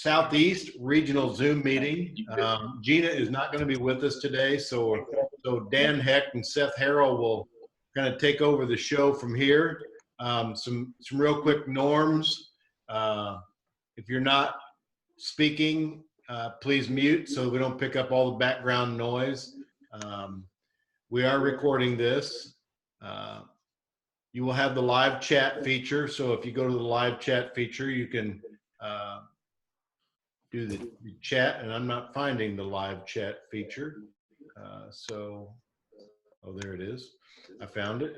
Southeast Regional Zoom meeting. Gina is not going to be with us today, so Dan Heck and Seth Harrell will kind of take over the show from here. Some real quick norms. If you're not speaking, please mute so we don't pick up all the background noise. We are recording this. You will have the live chat feature. So if you go to the live chat feature, you can do the chat, and I'm not finding the live chat feature. Oh, there it is. I found it.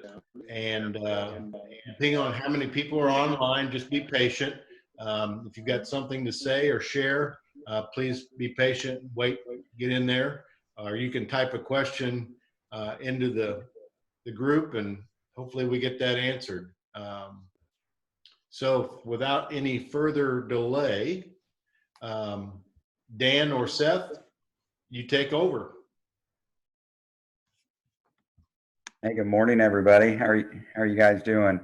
And depending on how many people are online, just be patient. If you've got something to say or share, please be patient, wait, get in there. Or you can type a question into the group, and hopefully we get that answered. So without any further delay, Dan or Seth, you take over. Hey, good morning, everybody. How are you guys doing?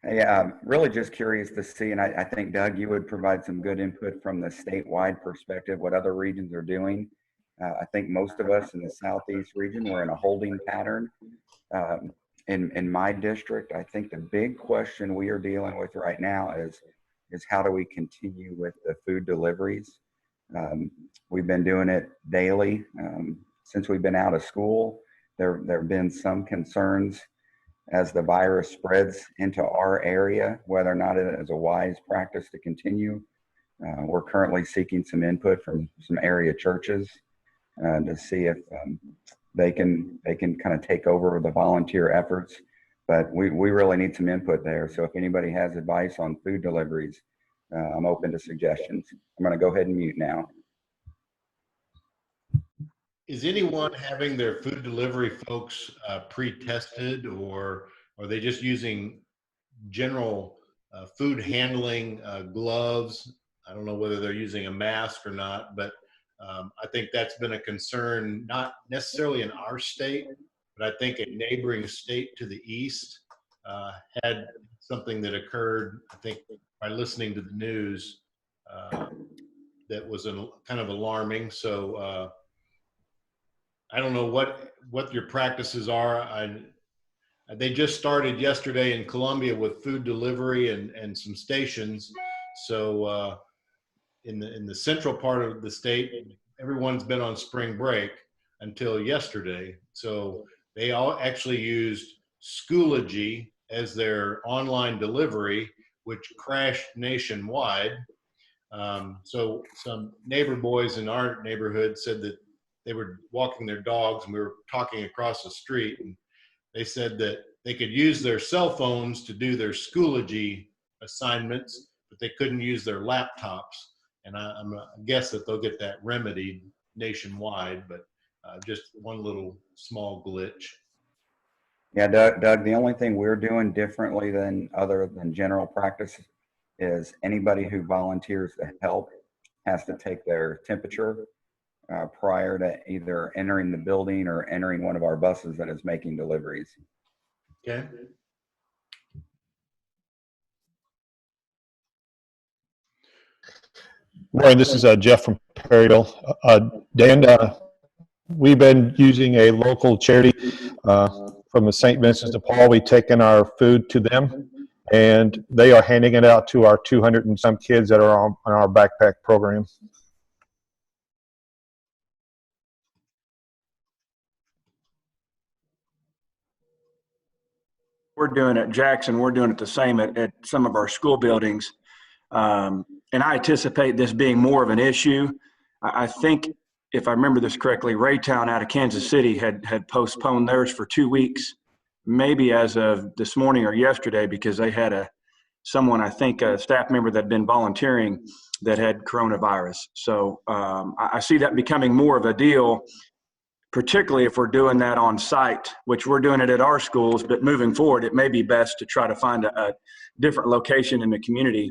Hey, really just curious to see, and I think, Doug, you would provide some good input from the statewide perspective, what other regions are doing. I think most of us in the Southeast region, we're in a holding pattern. In my district, I think the big question we are dealing with right now is how do we continue with the food deliveries? We've been doing it daily since we've been out of school. There have been some concerns as the virus spreads into our area, whether or not it is a wise practice to continue. We're currently seeking some input from some area churches to see if they can kind of take over the volunteer efforts. But we really need some input there. So if anybody has advice on food deliveries, I'm open to suggestions. I'm going to go ahead and mute now. Is anyone having their food delivery folks pre-tested, or are they just using general food handling gloves? I don't know whether they're using a mask or not, but I think that's been a concern, not necessarily in our state, but I think a neighboring state to the east had something that occurred, I think, by listening to the news that was kind of alarming. So I don't know what your practices are. They just started yesterday in Columbia with food delivery and some stations. So in the central part of the state, everyone's been on spring break until yesterday. So they all actually used Schoology as their online delivery, which crashed nationwide. So some neighbor boys in our neighborhood said that they were walking their dogs, and we were talking across the street, and they said that they could use their cell phones to do their Schoology assignments, but they couldn't use their laptops. And I guess that they'll get that remedied nationwide, but just one little small glitch. Yeah, Doug, the only thing we're doing differently other than general practice is anybody who volunteers to help has to take their temperature prior to either entering the building or entering one of our buses that is making deliveries. Okay. Morning, this is Jeff from Perryville. Dan, we've been using a local charity from the St. Vincent de Paul. We've taken our food to them, and they are handing it out to our 200 and some kids that are on our backpack program. We're doing it, Jackson, we're doing it the same at some of our school buildings. And I anticipate this being more of an issue. I think, if I remember this correctly, Raytown out of Kansas City had postponed theirs for 2 weeks, maybe as of this morning or yesterday, because they had someone, I think a staff member that had been volunteering that had coronavirus. So I see that becoming more of a deal, particularly if we're doing that on site, which we're doing it at our schools, but moving forward, it may be best to try to find a different location in the community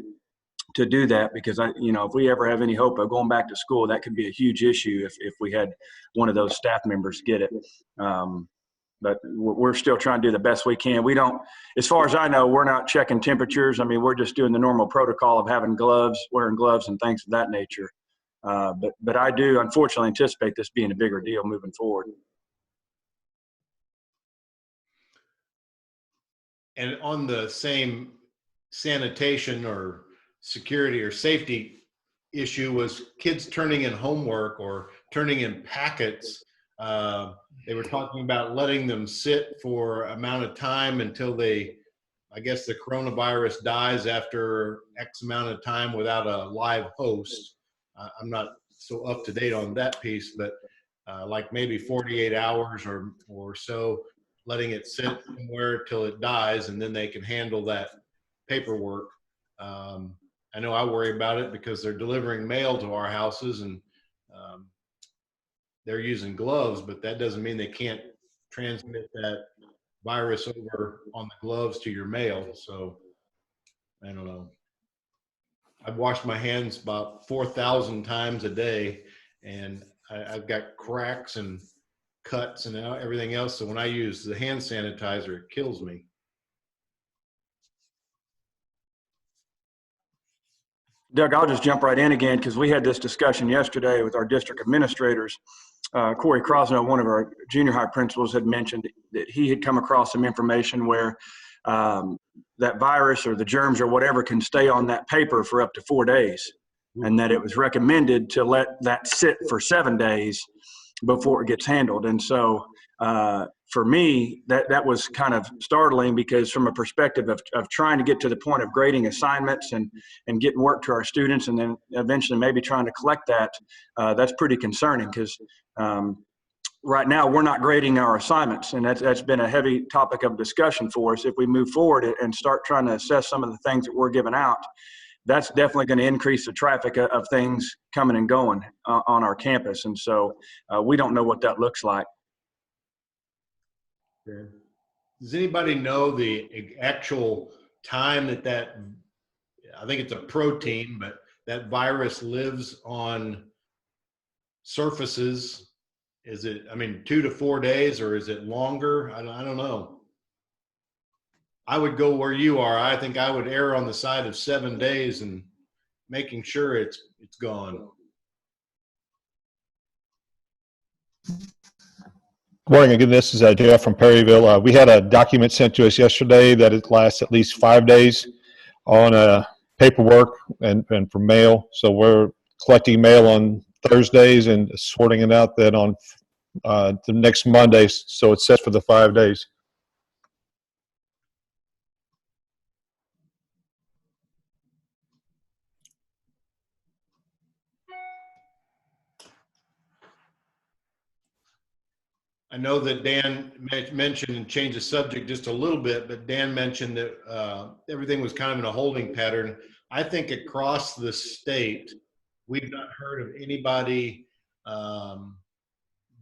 to do that, because if we ever have any hope of going back to school, that could be a huge issue if we had one of those staff members get it. but we're still trying to do the best we can. We don't, as far as I know, we're not checking temperatures. I mean, we're just doing the normal protocol of having gloves, wearing gloves and things of that nature. But I do unfortunately anticipate this being a bigger deal moving forward. And on the same sanitation or security or safety issue was kids turning in homework or turning in packets. They were talking about letting them sit for amount of time until I guess the coronavirus dies after X amount of time without a live host. I'm not so up to date on that piece, but like maybe 48 hours or so, letting it sit somewhere till it dies, and then they can handle that paperwork. I know I worry about it because they're delivering mail to our houses, and they're using gloves, but that doesn't mean they can't transmit that virus over on the gloves to your mail. So I don't know. I've washed my hands about 4,000 times a day, and I've got cracks and cuts and everything else. So when I use the hand sanitizer, it kills me. Doug, I'll just jump right in again because we had this discussion yesterday with our district administrators. Corey Crosno, one of our junior high principals, had mentioned that he had come across some information where that virus or the germs or whatever can stay on that paper for up to 4 days, and that it was recommended to let that sit for 7 days before it gets handled. And so for me, that was kind of startling, because from a perspective of trying to get to the point of grading assignments and getting work to our students, and then eventually maybe trying to collect that, that's pretty concerning, because right now we're not grading our assignments, and that's been a heavy topic of discussion for us. If we move forward and start trying to assess some of the things that we're giving out, that's definitely going to increase the traffic of things coming and going on our campus. And so we don't know what that looks like. Does anybody know the actual time that I think it's a protein, but that virus lives on surfaces? Is it, I mean, 2 to 4 days, or is it longer? I don't know. I would go where you are. I think I would err on the side of 7 days and making sure it's gone. Good morning again. This is Jeff from Perryville. We had a document sent to us yesterday that it lasts at least 5 days on paperwork and for mail. So we're collecting mail on Thursdays and sorting it out then on the next Monday. So it's set for the 5 days. I know that Dan mentioned, and changed the subject just a little bit, but Dan mentioned that everything was kind of in a holding pattern. I think across the state, we've not heard of anybody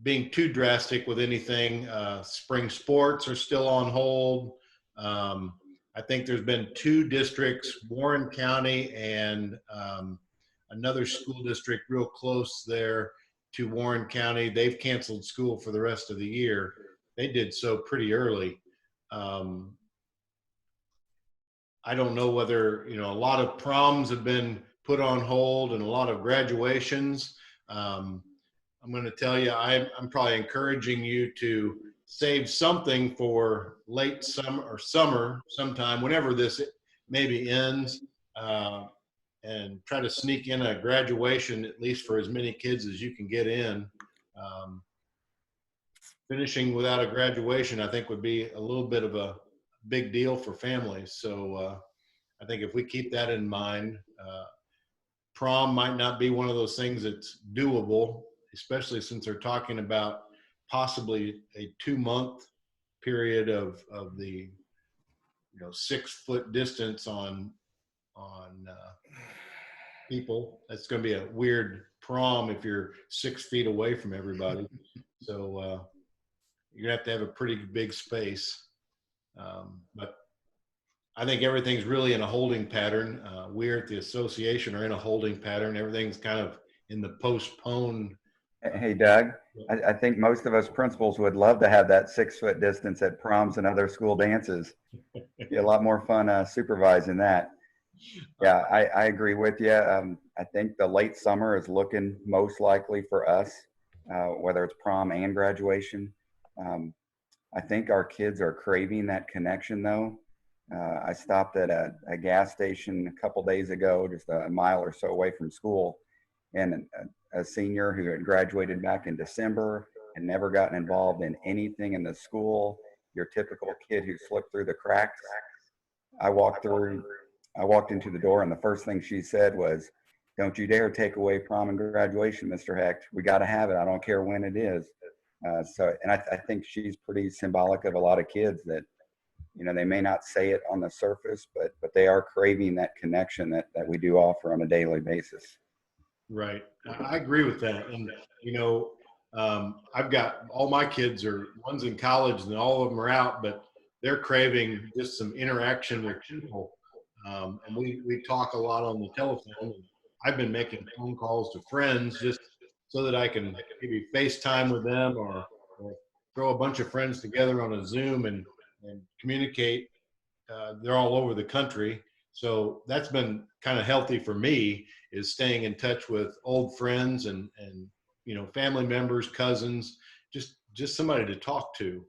being too drastic with anything. Spring sports are still on hold. I think there's been 2 districts, Warren County and another school district real close there to Warren County. They've canceled school for the rest of the year. They did so pretty early. I don't know whether, a lot of proms have been put on hold and a lot of graduations. I'm going to tell you, I'm probably encouraging you to save something for late summer or summer sometime, whenever this maybe ends, and try to sneak in a graduation, at least for as many kids as you can get in. Finishing without a graduation, I think, would be a little bit of a big deal for families. So I think if we keep that in mind, prom might not be one of those things that's doable, especially since they're talking about possibly a 2-month period of the 6-foot distance on people. That's going to be a weird prom if you're 6 feet away from everybody. So you're going to have a pretty big space. But I think everything's really in a holding pattern. We at the association are in a holding pattern. Everything's kind of in the postponed. Hey, Doug. I think most of us principals would love to have that 6 foot distance at proms and other school dances. Be a lot more fun supervising that. Yeah, I agree with you. I think the late summer is looking most likely for us, whether it's prom and graduation. I think our kids are craving that connection though. I stopped at a gas station a couple days ago, just a mile or so away from school, and a senior who had graduated back in December and never gotten involved in anything in the school, your typical kid who slipped through the cracks. I walked into the door, and the first thing she said was, "Don't you dare take away prom and graduation, Mr. Hecht. We got to have it. I don't care when it is." And I think she's pretty symbolic of a lot of kids that, they may not say it on the surface, but they are craving that connection that we do offer on a daily basis. Right. I agree with that. And, I've got all my kids one's in college and all of them are out, but they're craving just some interaction with people. And we talk a lot on the telephone. I've been making phone calls to friends just so that I can maybe FaceTime with them or throw a bunch of friends together on a Zoom and communicate. They're all over the country. So that's been kind of healthy for me, is staying in touch with old friends and family members, cousins, just somebody to talk to,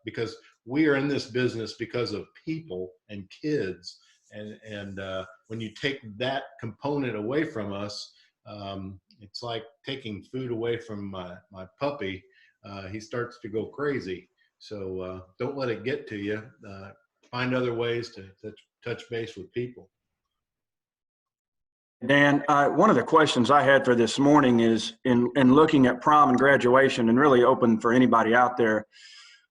because we are in this business because of people and kids. And when you take that component away from us, it's like taking food away from my puppy. He starts to go crazy. So don't let it get to you. Find other ways to touch base with people. Dan, one of the questions I had for this morning is in looking at prom and graduation, and really open for anybody out there,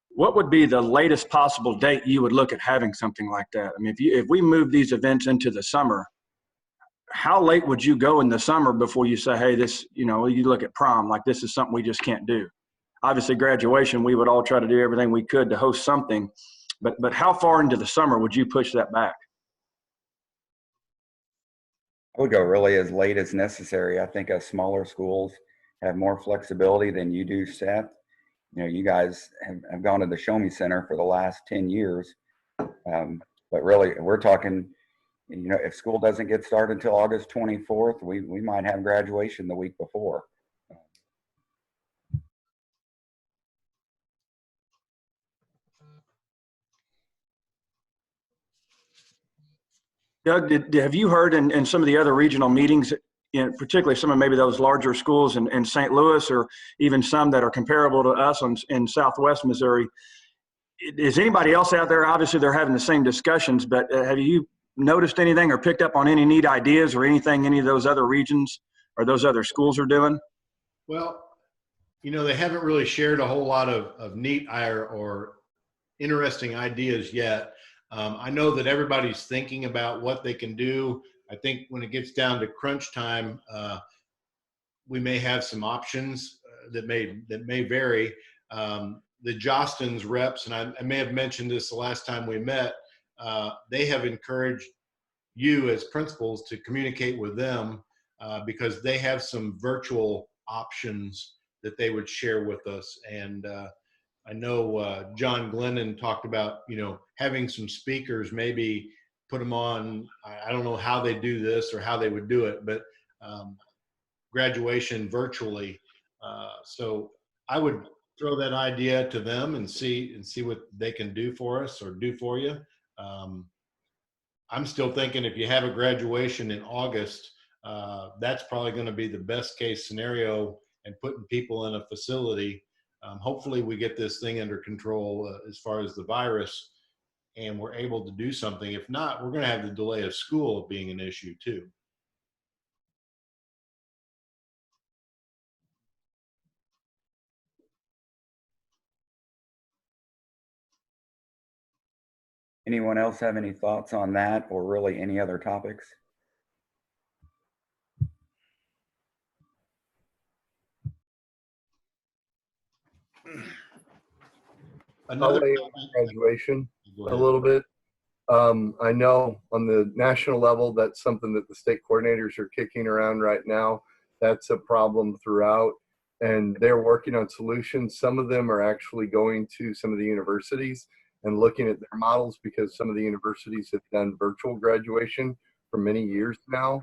what would be the latest possible date you would look at having something like that? I mean, if we move these events into the summer, how late would you go in the summer before you say, hey, this, you look at prom, like this is something we just can't do? Obviously graduation, we would all try to do everything we could to host something, but how far into the summer would you push that back? I would go really as late as necessary. I think us smaller schools have more flexibility than you do, Seth. You guys have gone to the Show Me Center for the last 10 years. But really, we're talking, if school doesn't get started until August 24th, we might have graduation the week before. Doug, have you heard in some of the other regional meetings, particularly some of maybe those larger schools in St. Louis, or even some that are comparable to us in Southwest Missouri, is anybody else out there? Obviously, they're having the same discussions, but have you noticed anything or picked up on any neat ideas or anything any of those other regions or those other schools are doing? Well, they haven't really shared a whole lot of neat or interesting ideas yet. I know that everybody's thinking about what they can do. I think when it gets down to crunch time, we may have some options that may vary. The Jostens reps, and I may have mentioned this the last time we met, they have encouraged you as principals to communicate with them because they have some virtual options that they would share with us. And I know John Glennon talked about, having some speakers, maybe put them on, I don't know how they do this or how they would do it, but graduation virtually. So I would throw that idea to them and see what they can do for us or do for you. I'm still thinking if you have a graduation in August, that's probably going to be the best case scenario, and putting people in a facility. Hopefully we get this thing under control as far as the virus, and we're able to do something. If not, we're going to have the delay of school being an issue too. Anyone else have any thoughts on that, or really any other topics? Another graduation a little bit. I know on the national level, that's something that the state coordinators are kicking around right now. That's a problem throughout. and they're working on solutions. Some of them are actually going to some of the universities and looking at their models, because some of the universities have done virtual graduation for many years now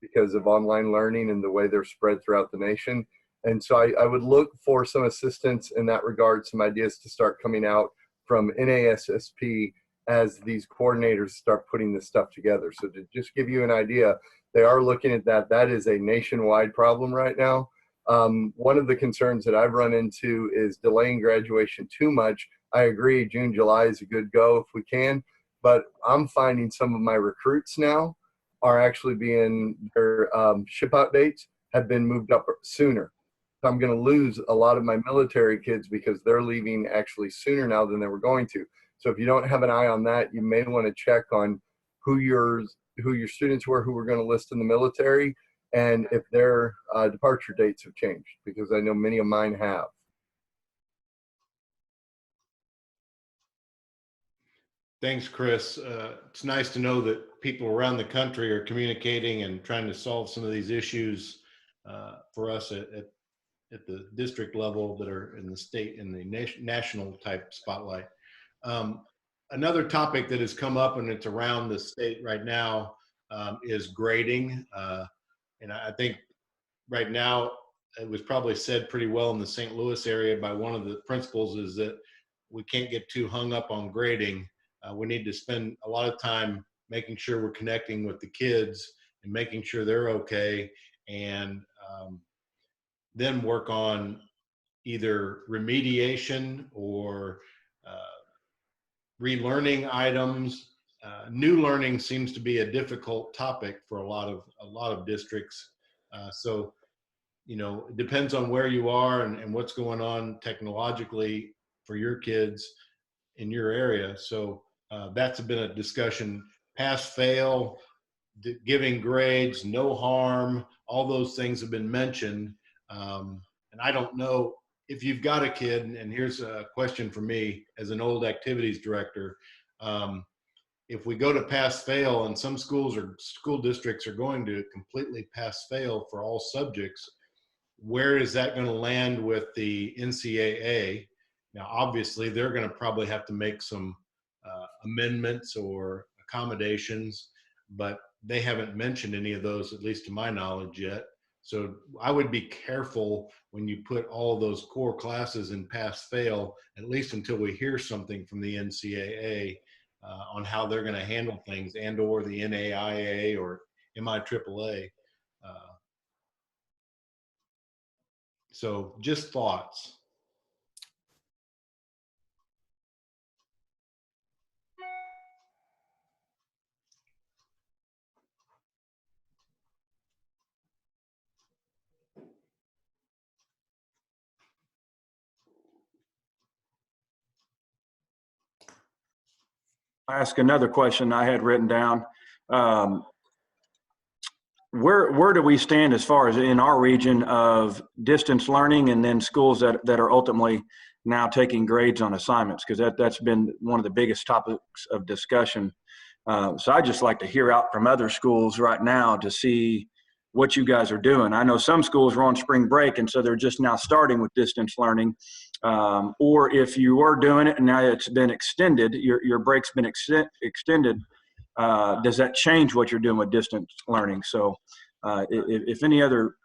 because of online learning and the way they're spread throughout the nation. And so I would look for some assistance in that regard, some ideas to start coming out from MoASSP as these coordinators start putting this stuff together. So to just give you an idea, they are looking at that. That is a nationwide problem right now. One of the concerns that I've run into is delaying graduation too much. I agree, June, July is a good go if we can, but I'm finding some of my recruits now are actually being, their ship out dates have been moved up sooner. So I'm going to lose a lot of my military kids because they're leaving actually sooner now than they were going to. So if you don't have an eye on that, you may want to check on who your students were who were going to list in the military, and if their departure dates have changed, because I know many of mine have. Thanks, Chris. It's nice to know that people around the country are communicating and trying to solve some of these issues for us at the district level that are in the state, in the national type spotlight. Another topic that has come up, and it's around the state right now, is grading. And I think right now, it was probably said pretty well in the St. Louis area by one of the principals, is that we can't get too hung up on grading. We need to spend a lot of time making sure we're connecting with the kids and making sure they're okay, and then work on either remediation or relearning items. New learning seems to be a difficult topic for a lot of districts. So, it depends on where you are and what's going on technologically for your kids in your area. So that's been a discussion. Pass, fail, giving grades, no harm, all those things have been mentioned. And I don't know if you've got a kid, and here's a question for me as an old activities director. If we go to pass fail, and some schools or school districts are going to completely pass fail for all subjects, where is that going to land with the NCAA? Now, obviously, they're going to probably have to make some amendments or accommodations, but they haven't mentioned any of those, at least to my knowledge, yet. So I would be careful when you put all of those core classes in pass fail, at least until we hear something from the NCAA on how they're going to handle things, and or the NAIA or MIAAA. So just thoughts. I'll ask another question I had written down. Where do we stand as far as in our region of distance learning, and then schools that are ultimately now taking grades on assignments? Because that's been one of the biggest topics of discussion. So I'd just like to hear out from other schools right now to see what you guys are doing. I know some schools are on spring break, and so they're just now starting with distance learning. Or if you are doing it and now it's been extended, your break's been extended, does that change what you're doing with distance learning? So if any other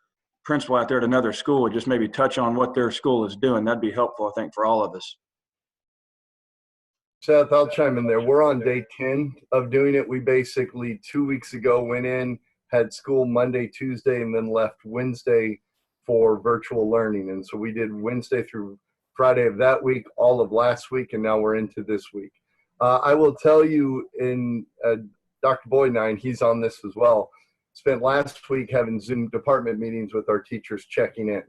principal out there at another school would just maybe touch on what their school is doing, that'd be helpful, I think, for all of us. Seth, I'll chime in there. We're on day 10 of doing it. We basically 2 weeks ago went in, had school Monday, Tuesday, and then left Wednesday for virtual learning. And so we did Wednesday through Friday of that week, all of last week, and now we're into this week. I will tell you, in Dr. Boyd and I, and he's on this as well, spent last week having Zoom department meetings with our teachers, checking in,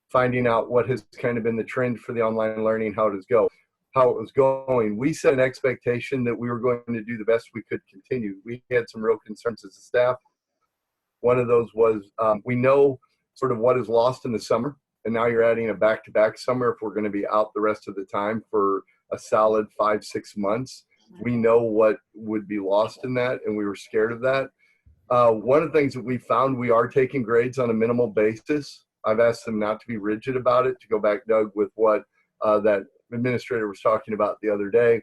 finding out what has kind of been the trend for the online learning, how it was going. We set an expectation that we were going to do the best we could continue. We had some real concerns as a staff. One of those was we know sort of what is lost in the summer, and now you're adding a back-to-back summer. If we're going to be out the rest of the time for a solid 5-6 months, we know what would be lost in that, and we were scared of that. One of the things that we found, we are taking grades on a minimal basis. I've asked them not to be rigid about it, to go back, Doug, with what that administrator was talking about the other day.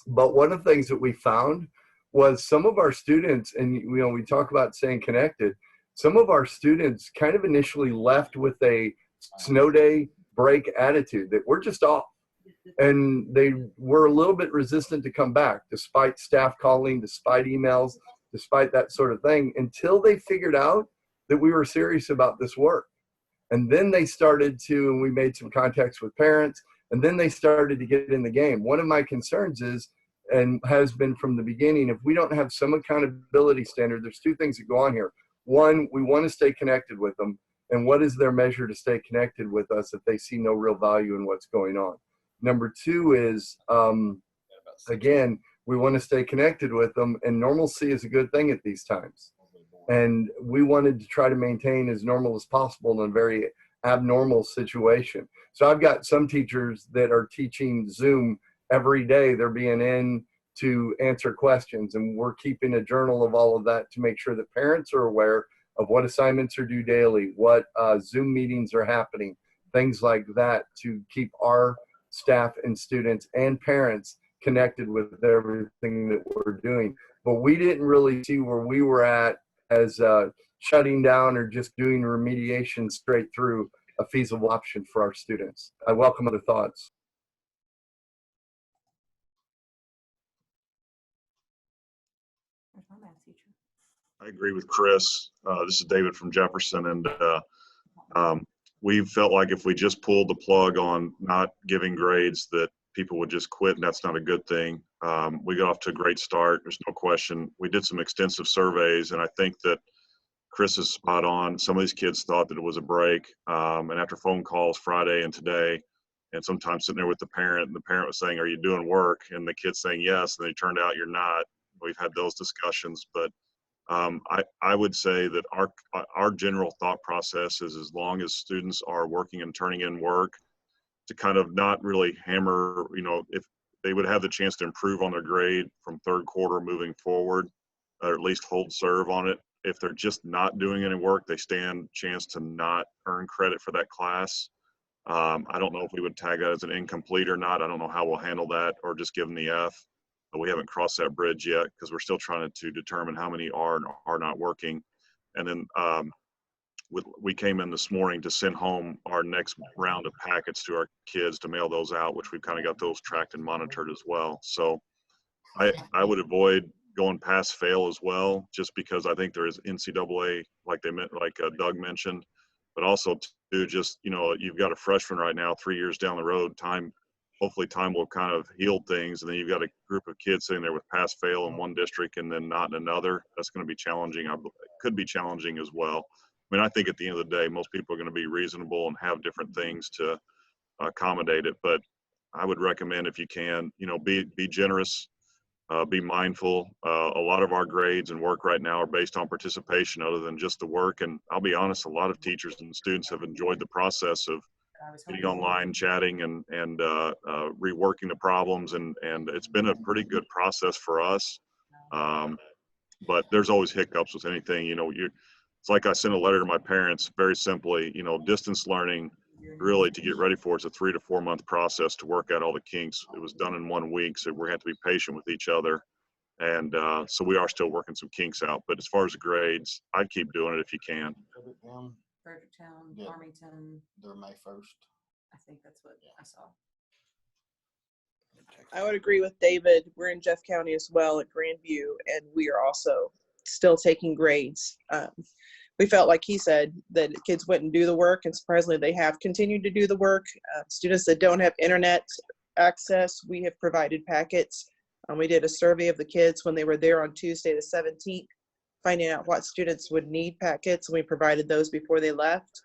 But one of the things that we found was some of our students, and we talk about staying connected, some of our students kind of initially left with a snow day break attitude that we're just off. And they were a little bit resistant to come back, despite staff calling, despite emails, despite that sort of thing, until they figured out that we were serious about this work. And then they started to, and we made some contacts with parents, and then they started to get in the game. One of my concerns is, and has been from the beginning, if we don't have some accountability standard, there's two things that go on here. One, we want to stay connected with them. And what is their measure to stay connected with us if they see no real value in what's going on? Number two is, again, we want to stay connected with them, and normalcy is a good thing at these times. And we wanted to try to maintain as normal as possible in a very abnormal situation. So I've got some teachers that are teaching Zoom every day. They're being in to answer questions, and we're keeping a journal of all of that to make sure that parents are aware of what assignments are due daily, what Zoom meetings are happening, things like that, to keep our staff and students and parents connected with everything that we're doing. But we didn't really see where we were at as shutting down or just doing remediation straight through a feasible option for our students. I welcome other thoughts. I agree with Chris. This is David from Jefferson, and we felt like if we just pulled the plug on not giving grades, that people would just quit, and that's not a good thing. We got off to a great start. There's no question. We did some extensive surveys, and I think that Chris is spot on. Some of these kids thought that it was a break, and after phone calls Friday and today, and sometimes sitting there with the parent, and the parent was saying, "Are you doing work?" and the kid's saying yes, and they turned out you're not. We've had those discussions, but I would say that our general thought process is, as long as students are working and turning in work, to kind of not really hammer, if they would have the chance to improve on their grade from third quarter moving forward, or at least hold serve on it. If they're just not doing any work, they stand chance to not earn credit for that class. I don't know if we would tag that as an incomplete or not. I don't know how we'll handle that, or just give them the F. But we haven't crossed that bridge yet, because we're still trying to determine how many are and are not working. And then we came in this morning to send home our next round of packets to our kids to mail those out, which we've kind of got those tracked and monitored as well. So I would avoid going past fail as well, just because I think there is NCAA, like Doug mentioned, but also to just, you've got a freshman right now, 3 years down the road, hopefully time will kind of heal things. And then you've got a group of kids sitting there with pass fail in one district and then not in another. That's going to be challenging. It could be challenging as well. I mean, I think at the end of the day, most people are going to be reasonable and have different things to accommodate it. But I would recommend, if you can, be generous, be mindful. A lot of our grades and work right now are based on participation other than just the work. And I'll be honest, a lot of teachers and students have enjoyed the process of getting online, chatting, and reworking the problems. And it's been a pretty good process for us. But there's always hiccups with anything. It's like I sent a letter to my parents, very simply, distance learning, really, to get ready for, it's a 3 to 4 month process to work out all the kinks. It was done in 1 week, so we're going to have to be patient with each other. And so we are still working some kinks out. But as far as the grades, I'd keep doing it if you can. Fredericktown, Yeah. Farmington. They're May 1st. I think that's what I saw. I would agree with David. We're in Jeff County as well at Grandview, and we are also still taking grades. We felt, like he said, that kids wouldn't do the work, and surprisingly, they have continued to do the work. Students that don't have internet access, we have provided packets. We did a survey of the kids when they were there on Tuesday the 17th, finding out what students would need packets, and we provided those before they left.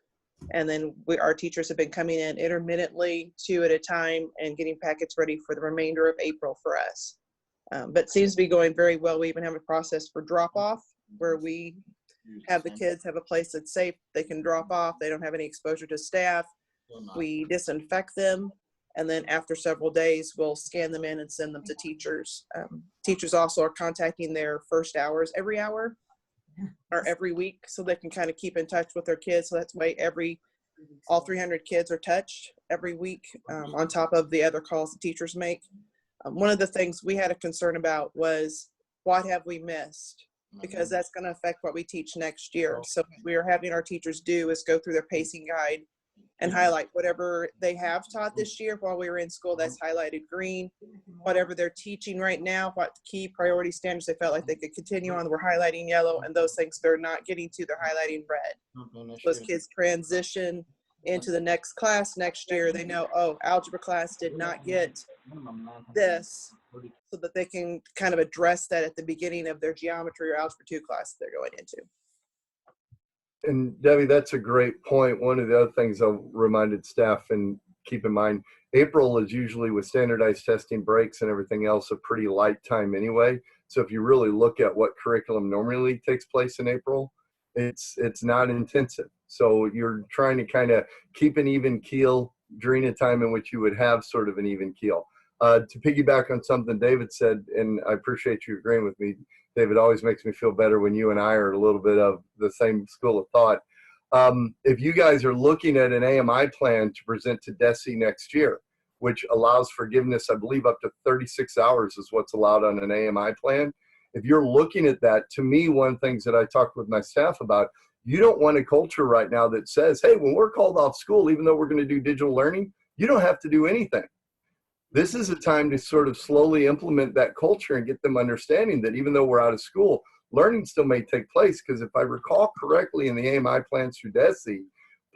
And then our teachers have been coming in intermittently, 2 at a time, and getting packets ready for the remainder of April for us. But it seems to be going very well. We even have a process for drop-off, where we have the kids have a place that's safe. They can drop off. They don't have any exposure to staff. We disinfect them. And then after several days, we'll scan them in and send them to teachers. Teachers also are contacting their first hours every hour or every week, so they can kind of keep in touch with their kids. So that's why every all 300 kids are touched every week, on top of the other calls the teachers make. One of the things we had a concern about was, what have we missed? Because that's going to affect what we teach next year. So what we are having our teachers do is go through their pacing guide and highlight whatever they have taught this year while we were in school, that's highlighted green. Whatever they're teaching right now, what key priority standards they felt like they could continue on, we're highlighting yellow, and those things they're not getting to, they're highlighting red. Those kids transition into the next class next year. They know, oh, algebra class did not get this, so that they can kind of address that at the beginning of their geometry or algebra 2 class they're going into. And Debbie, that's a great point. One of the other things I've reminded staff and keep in mind, April is usually with standardized testing breaks and everything else a pretty light time anyway. So if you really look at what curriculum normally takes place in April, it's not intensive. So you're trying to kind of keep an even keel during a time in which you would have sort of an even keel. To piggyback on something David said, and I appreciate you agreeing with me, David, always makes me feel better when you and I are a little bit of the same school of thought. If you guys are looking at an AMI plan to present to DESE next year, which allows forgiveness, I believe up to 36 hours is what's allowed on an AMI plan. If you're looking at that, to me, one of the things that I talked with my staff about, you don't want a culture right now that says, hey, when we're called off school, even though we're going to do digital learning, you don't have to do anything. This is a time to sort of slowly implement that culture and get them understanding that even though we're out of school, learning still may take place. Because if I recall correctly in the AMI plans through DESE,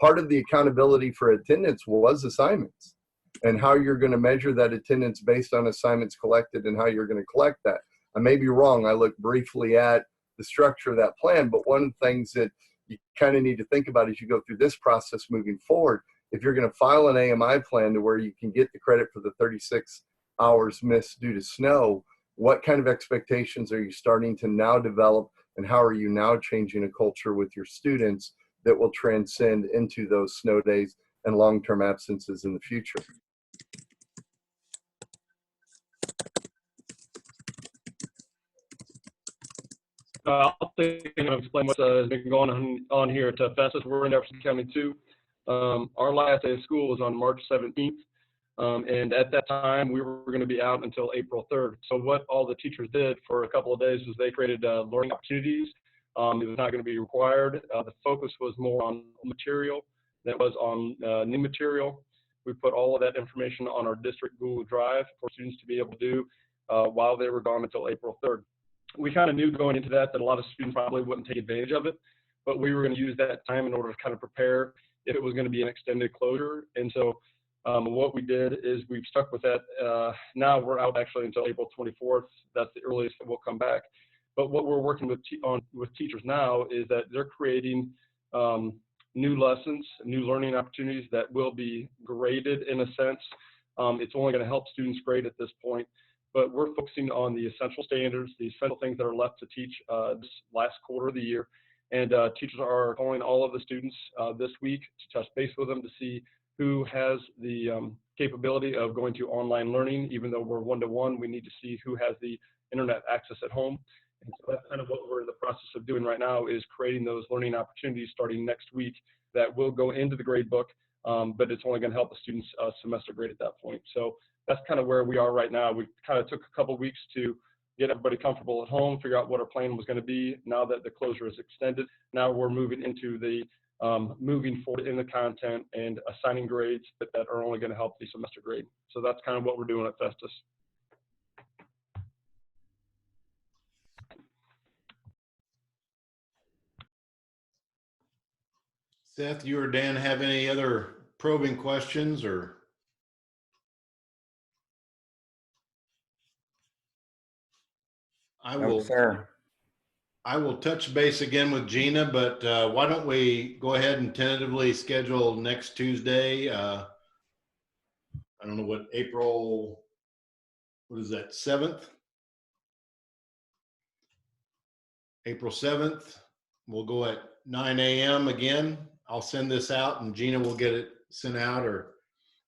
part of the accountability for attendance was assignments and how you're going to measure that attendance based on assignments collected and how you're going to collect that. I may be wrong. I looked briefly at the structure of that plan, but one of the things that you kind of need to think about as you go through this process moving forward, if you're going to file an AMI plan to where you can get the credit for the 36 hours missed due to snow, what kind of expectations are you starting to now develop, and how are you now changing a culture with your students that will transcend into those snow days and long-term absences in the future? I'll explain what's been going on here at Festus. We're in Jefferson County too. Our last day of school was on March 17th. And at that time, we were going to be out until April 3rd. So what all the teachers did for a couple of days was they created learning opportunities. It was not going to be required. The focus was more on material than it was on new material. We put all of that information on our district Google Drive for students to be able to do while they were gone until April 3rd. We kind of knew going into that a lot of students probably wouldn't take advantage of it, but we were going to use that time in order to kind of prepare if it was going to be an extended closure. And so what we did is we've stuck with that. Now we're out actually until April 24th. That's the earliest that we'll come back. But what we're working with teachers now is that they're creating new lessons, new learning opportunities that will be graded in a sense. It's only going to help students grade at this point. But we're focusing on the essential standards, the essential things that are left to teach this last quarter of the year. And teachers are calling all of the students this week to touch base with them to see who has the capability of going to online learning. Even though we're one-to-one, we need to see who has the internet access at home. And so that's kind of what we're in the process of doing right now, is creating those learning opportunities starting next week that will go into the grade book, but it's only going to help the students semester grade at that point. So that's kind of where we are right now. We kind of took a couple of weeks to get everybody comfortable at home, figure out what our plan was going to be. Now that the closure is extended, now we're moving into the moving forward in the content and assigning grades that are only going to help the semester grade. So that's kind of what we're doing at Festus. Seth, you or Dan have any other probing questions, or? No, sir. I will touch base again with Gina, but why don't we go ahead and tentatively schedule next Tuesday? I don't know what April, what is that, 7th? April 7th. We'll go at 9 a.m. again. I'll send this out and Gina will get it sent out, or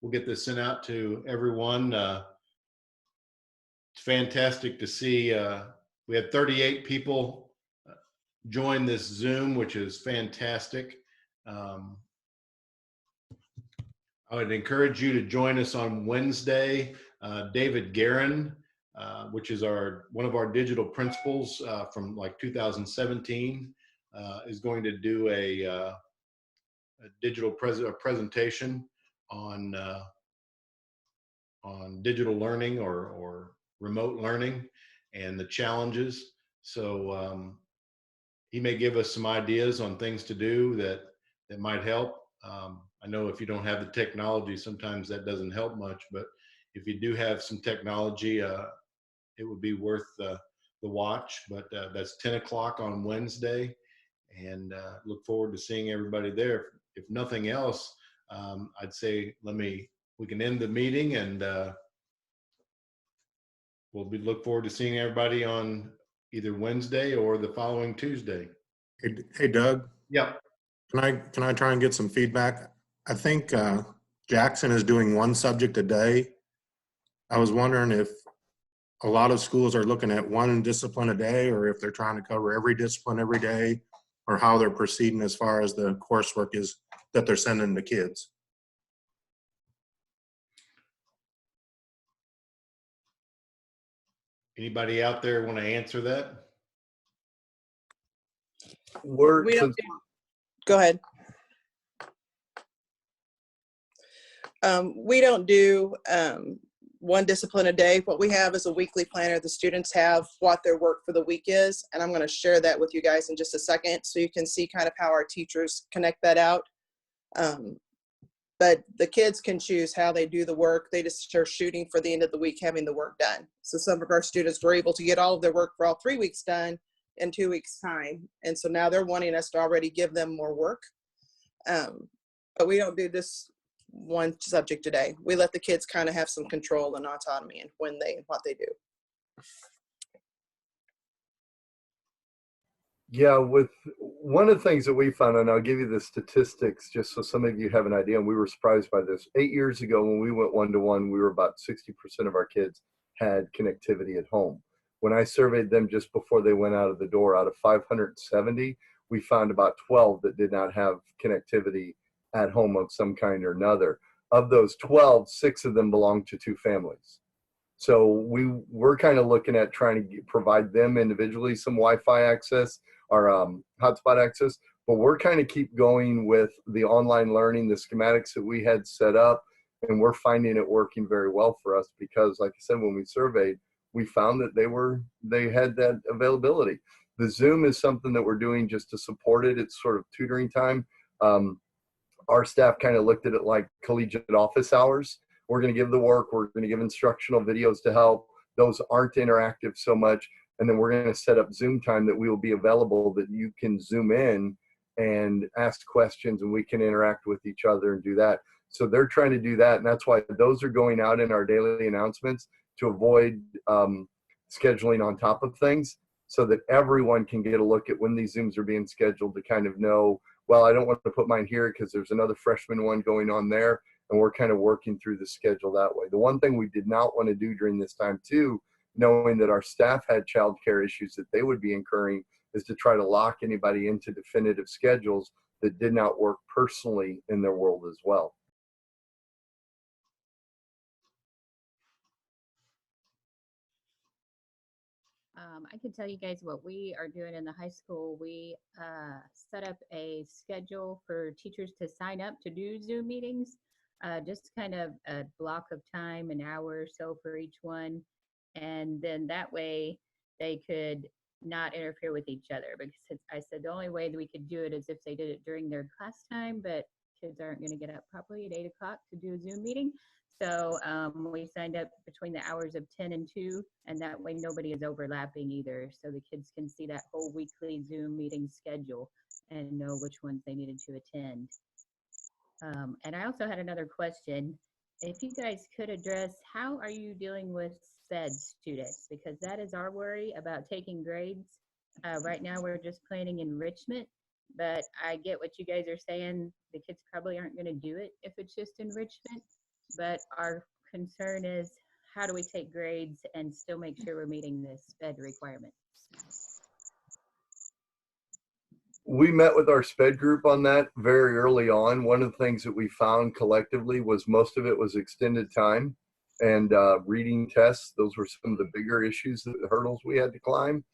we'll get this sent out to everyone. It's fantastic to see. We had 38 people join this Zoom, which is fantastic. I would encourage you to join us on Wednesday. David Guerin, which is one of our digital principals from like 2017, is going to do a digital presentation on digital learning or remote learning and the challenges. So he may give us some ideas on things to do that might help. I know if you don't have the technology, sometimes that doesn't help much, but if you do have some technology, it would be worth the watch. But that's 10 o'clock on Wednesday, and look forward to seeing everybody there. If nothing else, I'd say we can end the meeting, and look forward to seeing everybody on either Wednesday or the following Tuesday. Hey, Doug, Yeah. can I try and get some feedback? I think Jackson is doing one subject a day. I was wondering if a lot of schools are looking at one discipline a day, or if they're trying to cover every discipline every day, or how they're proceeding as far as the coursework is that they're sending the kids. Anybody out there want to answer that? Go ahead. We don't do one discipline a day. What we have is a weekly planner. The students have what their work for the week is, and I'm going to share that with you guys in just a second so you can see kind of how our teachers connect that out. But the kids can choose how they do the work. They just are shooting for the end of the week having the work done. So some of our students were able to get all of their work for all 3 weeks done in 2 weeks' time. And so now they're wanting us to already give them more work. But we don't do this one subject today. We let the kids kind of have some control and autonomy in what they do. Yeah, with one of the things that we found, and I'll give you the statistics just so some of you have an idea, and we were surprised by this. 8 years ago, when we went one-to-one, we were about 60% of our kids had connectivity at home. When I surveyed them just before they went out of the door, out of 570, we found about 12 that did not have connectivity at home of some kind or another. Of those 12, 6 of them belonged to 2 families. So we're kind of looking at trying to provide them individually some Wi-Fi access or hotspot access, but we're kind of keep going with the online learning, the schematics that we had set up, and we're finding it working very well for us because, like I said, when we surveyed, we found that they had that availability. The Zoom is something that we're doing just to support it. It's sort of tutoring time. Our staff kind of looked at it like collegiate office hours. We're going to give the work. We're going to give instructional videos to help. Those aren't interactive so much. And then we're going to set up Zoom time that we will be available that you can Zoom in and ask questions and we can interact with each other and do that. So they're trying to do that. And that's why those are going out in our daily announcements to avoid scheduling on top of things so that everyone can get a look at when these Zooms are being scheduled to kind of know, well, I don't want to put mine here because there's another freshman one going on there. And we're kind of working through the schedule that way. The one thing we did not want to do during this time too, knowing that our staff had childcare issues that they would be incurring, is to try to lock anybody into definitive schedules that did not work personally in their world as well. I can tell you guys what we are doing in the high school. We set up a schedule for teachers to sign up to do Zoom meetings, just kind of a block of time, an hour or so for each one. And then that way they could not interfere with each other, because I said the only way that we could do it is if they did it during their class time, but kids aren't going to get up probably at 8 o'clock to do a Zoom meeting. So we signed up between the hours of 10 and 2, and that way nobody is overlapping either. So the kids can see that whole weekly Zoom meeting schedule and know which ones they needed to attend. And I also had another question. If you guys could address, how are you dealing with SPED students? Because that is our worry about taking grades. Right now we're just planning enrichment, but I get what you guys are saying. The kids probably aren't going to do it if it's just enrichment. But our concern is, how do we take grades and still make sure we're meeting the SPED requirements? We met with our SPED group on that very early on. One of the things that we found collectively was most of it was extended time and reading tests. Those were some of the bigger issues, the hurdles we had to climb.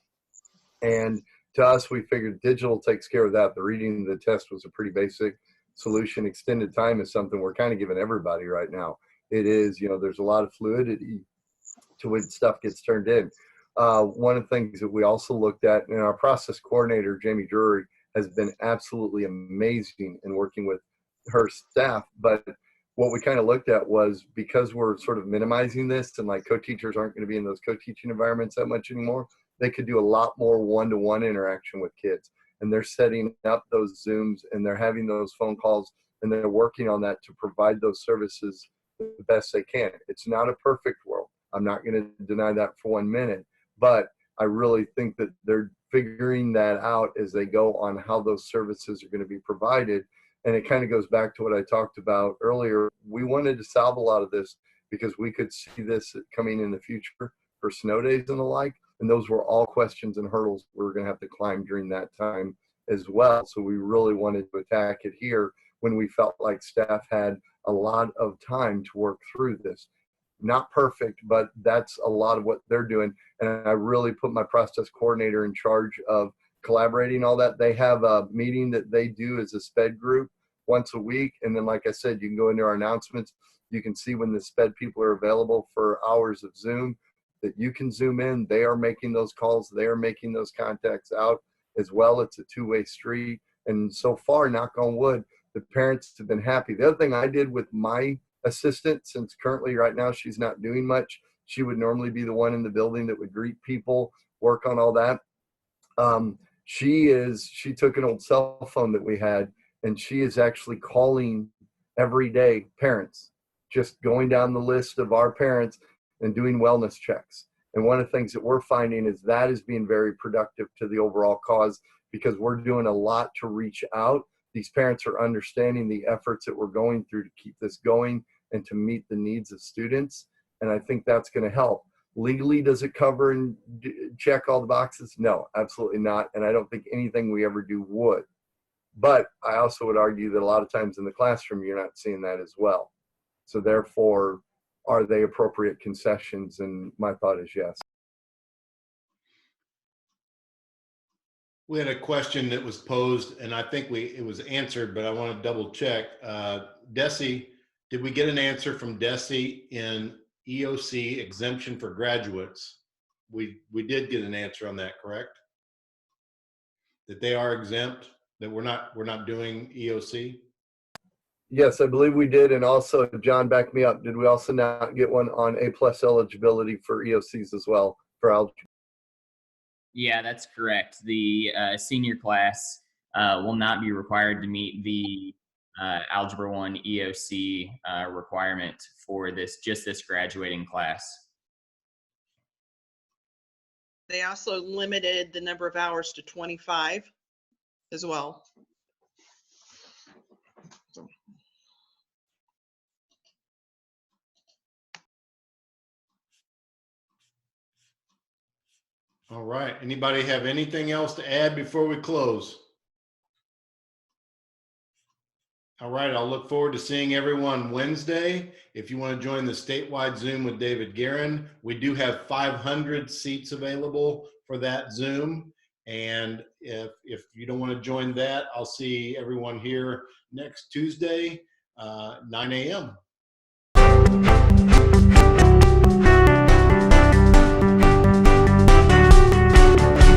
And to us, we figured digital takes care of that. The reading of the test was a pretty basic solution. Extended time is something we're kind of giving everybody right now. It is, you know, there's a lot of fluidity to when stuff gets turned in. One of the things that we also looked at, and our process coordinator, Jamie Drury, has been absolutely amazing in working with her staff. But what we kind of looked at was, because we're sort of minimizing this and like co-teachers aren't going to be in those co-teaching environments that much anymore, they could do a lot more one-to-one interaction with kids. And they're setting up those Zooms and they're having those phone calls and they're working on that to provide those services the best they can. It's not a perfect world. I'm not going to deny that for 1 minute, but I really think that they're figuring that out as they go on how those services are going to be provided. And it kind of goes back to what I talked about earlier. We wanted to solve a lot of this because we could see this coming in the future for snow days and the like. And those were all questions and hurdles we were going to have to climb during that time as well. So we really wanted to attack it here when we felt like staff had a lot of time to work through this. Not perfect, but that's a lot of what they're doing. And I really put my process coordinator in charge of collaborating all that. They have a meeting that they do as a SPED group once a week. And then, like I said, you can go into our announcements. You can see when the SPED people are available for hours of Zoom, that you can Zoom in. They are making those calls. They are making those contacts out as well. It's a two-way street. And so far, knock on wood, the parents have been happy. The other thing I did with my assistant, since currently right now she's not doing much, she would normally be the one in the building that would greet people, work on all that. She took an old cell phone that we had, and she is actually calling every day parents, just going down the list of our parents and doing wellness checks. And one of the things that we're finding is that is being very productive to the overall cause, because we're doing a lot to reach out. These parents are understanding the efforts that we're going through to keep this going and to meet the needs of students. And I think that's going to help. Legally, does it cover and check all the boxes? No, absolutely not. And I don't think anything we ever do would. But I also would argue that a lot of times in the classroom, you're not seeing that as well. So therefore, are they appropriate concessions? And my thought is yes. We had a question that was posed, and I think it was answered, but I want to double check. Desi, did we get an answer from Desi in EOC exemption for graduates? We did get an answer on that, correct? That they are exempt, that we're not doing EOC? Yes, I believe we did. And also, John, back me up. Did we also not get one on A+ eligibility for EOCs as well for algebra? Yeah, that's correct. The senior class will not be required to meet the Algebra 1 EOC requirement for just this graduating class. They also limited the number of hours to 25 as well. So. All right. Anybody have anything else to add before we close? All right. I'll look forward to seeing everyone Wednesday. If you want to join the statewide Zoom with David Guerin, we do have 500 seats available for that Zoom. And if you don't want to join that, I'll see everyone here next Tuesday, 9 a.m.